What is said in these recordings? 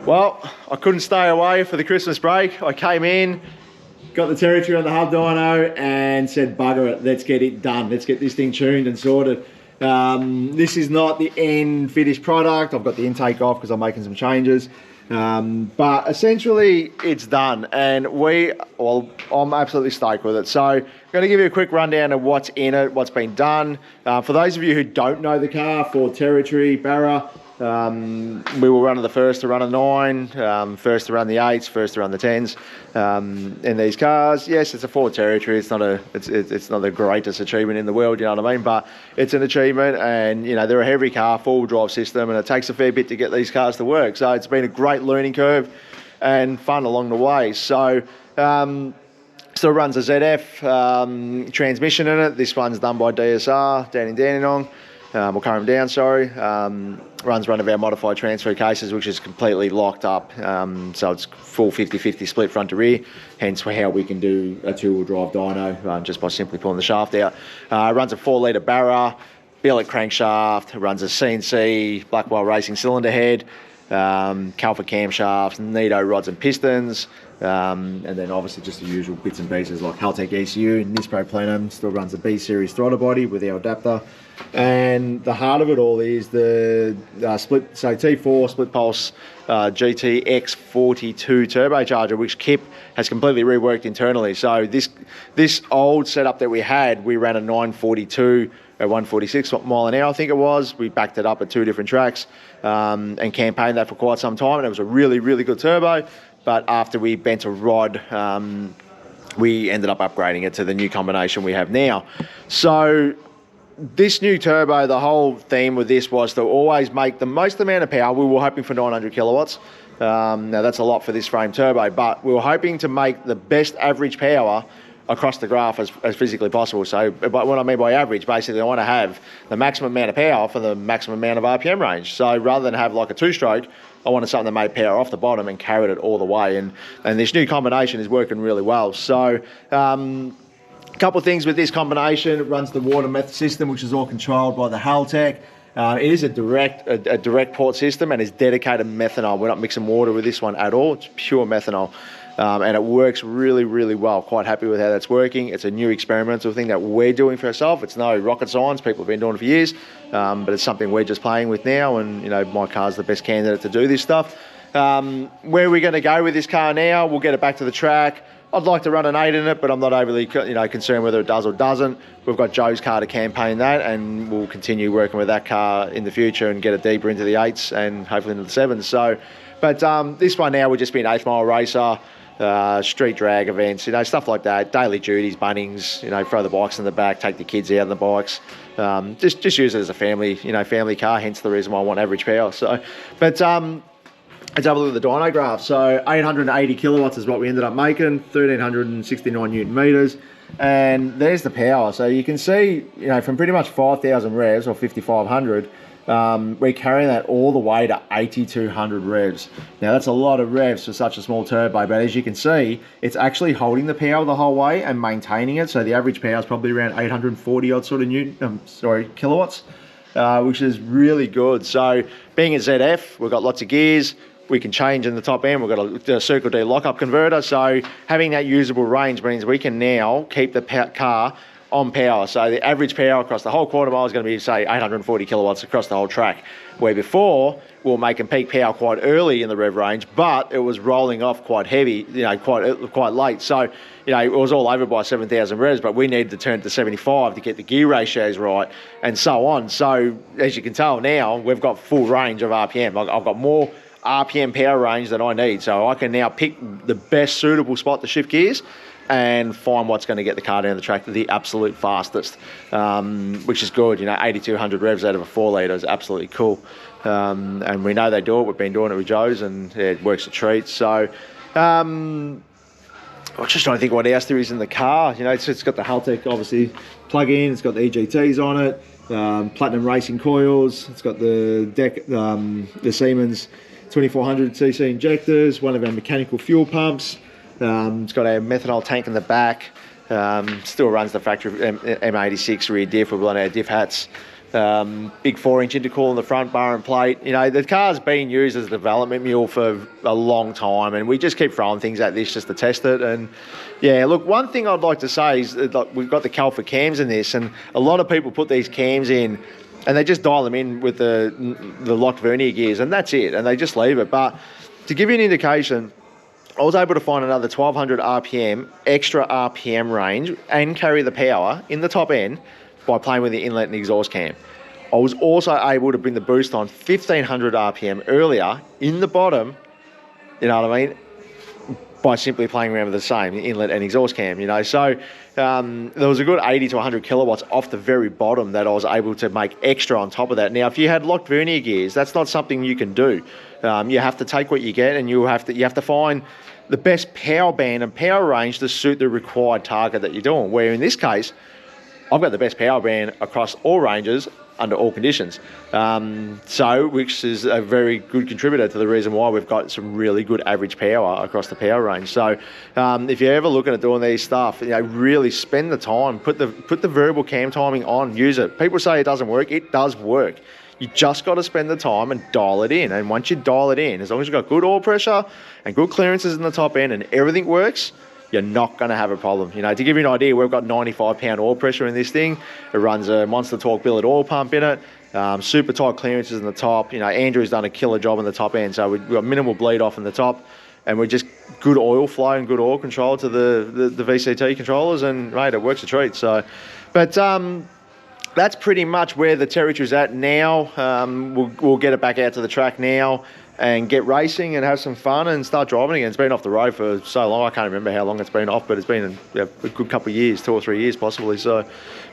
Well, I couldn't stay away for the Christmas break. I came in, got the territory on the hub dyno and said, bugger it, let's get it done. Let's get this thing tuned and sorted. This is not the end finished product. I've got the intake off because I'm making some changes. But essentially it's done, and I'm absolutely stoked with it. So I'm going to give you a quick rundown of what's in it, what's been done. For those of you who don't know the car, Ford Territory, Barra, we were one of the first to run a 9, first to run the 8s, first to run the 10s in these cars. Yes, it's a Ford Territory. It's not the greatest achievement in the world, you know what I mean? But it's an achievement, and you know, they're a heavy car, 4-wheel drive system, and it takes a fair bit to get these cars to work. So it's been a great learning curve and fun along the way. So still runs a ZF transmission in it. This one's done by DSR down in Dandenong. Or Curram Down, sorry. Runs one of our modified transfer cases, which is completely locked up. So it's full 50-50 split front to rear, hence how we can do a 2-wheel drive dyno just by simply pulling the shaft out. Runs a 4-litre Barra, billet crankshaft, runs a CNC Blackwell Racing cylinder head, Calfa camshafts, Nito rods and pistons, and then obviously just the usual bits and pieces like Haltech ECU, Nispro Plenum, still runs the B-Series throttle body with our adapter. And the heart of it all is the T4 split pulse GTX 42 turbocharger, which Kip has completely reworked internally. So this old setup that we had, we ran a 942 at 146 mile an hour, I think it was. We backed it up at 2 different tracks and campaigned that for quite some time, and it was a really, really good turbo. But after we bent a rod, we ended up upgrading it to the new combination we have now. So this new turbo, the whole theme with this was to always make the most amount of power. We were hoping for 900 kilowatts. Now that's a lot for this frame turbo, but we were hoping to make the best average power across the graph as physically possible. So what I mean by average, basically I want to have the maximum amount of power for the maximum amount of RPM range. So rather than have like a 2-stroke, I wanted something that made power off the bottom and carried it all the way. And this new combination is working really well. So a couple of things with this combination. It runs the water method system, which is all controlled by the Haltech. It is a direct port system and is dedicated methanol. We're not mixing water with this one at all. It's pure methanol. And it works really, really well. Quite happy with how that's working. It's a new experimental thing that we're doing for ourselves. It's no rocket science. People have been doing it for years. But it's something we're just playing with now. And, you know, my car's the best candidate to do this stuff. Where are we going to go with this car now? We'll get it back to the track. I'd like to run an 8 in it, but I'm not overly concerned whether it does or doesn't. We've got Joe's car to campaign that, and we'll continue working with that car in the future and get it deeper into the 8s and hopefully into the 7s. So, but this one now will just be an 8-mile racer, street drag events, stuff like that, daily duties, Bunnings, throw the bikes in the back, take the kids out on the bikes, just use it as a family car, hence the reason why I want average power. So, but let's have a look at the dyno graph. So 880 kilowatts is what we ended up making, 1369 newton meters, and there's the power. So you can see, from pretty much 5,000 revs or 5,500, we're carrying that all the way to 8,200 revs. Now that's a lot of revs for such a small turbo, but as you can see, it's actually holding the power the whole way and maintaining it. So the average power is probably around 840 odd sort of kilowatts, which is really good. So being a ZF, we've got lots of gears. We can change in the top end. We've got a Circle D lockup converter. So having that usable range means we can now keep the car on power. So the average power across the whole quarter mile is going to be, say, 840 kilowatts across the whole track. Where before, we were making peak power quite early in the rev range, but it was rolling off quite heavy, quite late. So, it was all over by 7,000 revs, but we needed to turn to 75 to get the gear ratios right and so on. So as you can tell now, we've got full range of RPM. I've got more RPM power range that I need, so I can now pick the best suitable spot to shift gears and find what's going to get the car down the track the absolute fastest, which is good. 8,200 revs out of a 4-litre is absolutely cool, and we know they do it. We've been doing it with Joe's, and it works a treat. So I'm just trying to think what else there is in the car. It's got the Haltech obviously plug-in, it's got the EGTs on it, Platinum Racing coils, it's got the Siemens 2400cc injectors, one of our mechanical fuel pumps. It's got a methanol tank in the back. Still runs the factory M86 rear diff with one of our diff hats. Big 4-inch intercool in the front bar and plate. You know, the car's been used as a development mule for a long time, and we just keep throwing things at this just to test it. And yeah, look, one thing I'd like to say is that we've got the Calford cams in this, and a lot of people put these cams in and they just dial them in with the locked vernier gears, and that's it, and they just leave it. But to give you an indication, I was able to find another 1200 RPM, extra RPM range, and carry the power in the top end by playing with the inlet and exhaust cam. I was also able to bring the boost on 1500 RPM earlier in the bottom, you know what I mean, by simply playing around with the same inlet and exhaust cam, you know. So there was a good 80 to 100 kilowatts off the very bottom that I was able to make extra on top of that. Now, if you had locked vernier gears, that's not something you can do. You have to take what you get, and you have to find the best power band and power range to suit the required target that you're doing. Where in this case, I've got the best power band across all ranges under all conditions. Which is a very good contributor to the reason why we've got some really good average power across the power range. So if you're ever looking at doing these stuff, you know, really spend the time, put the variable cam timing on, use it. People say it doesn't work. It does work. You just got to spend the time and dial it in. And once you dial it in, as long as you've got good oil pressure and good clearances in the top end and everything works, you're not going to have a problem. You know, to give you an idea, we've got 95 pound oil pressure in this thing. It runs a Monster Torque billet oil pump in it. Super tight clearances in the top. You know, Andrew's done a killer job in the top end, so we've got minimal bleed off in the top, and we're just good oil flow and good oil control to the VCT controllers, and mate, it works a treat. So, but that's pretty much where the territory's at now. We'll get it back out to the track now and get racing and have some fun and start driving again. It's been off the road for so long, I can't remember how long it's been off, but it's been a good couple of years, 2 or 3 years possibly. So,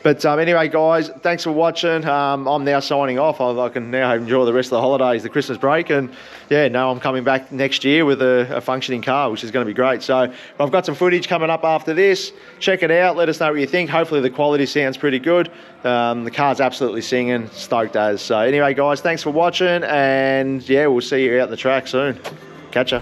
but anyway, guys, thanks for watching. I'm now signing off. I can now enjoy the rest of the holidays, the Christmas break, and yeah, no, I'm coming back next year with a functioning car, which is going to be great. So I've got some footage coming up after this. Check it out. Let us know what you think. Hopefully the quality sounds pretty good. The car's absolutely singing. Stoked as. So anyway, guys, thanks for watching, and yeah, we'll see you out in the track soon. Catch ya.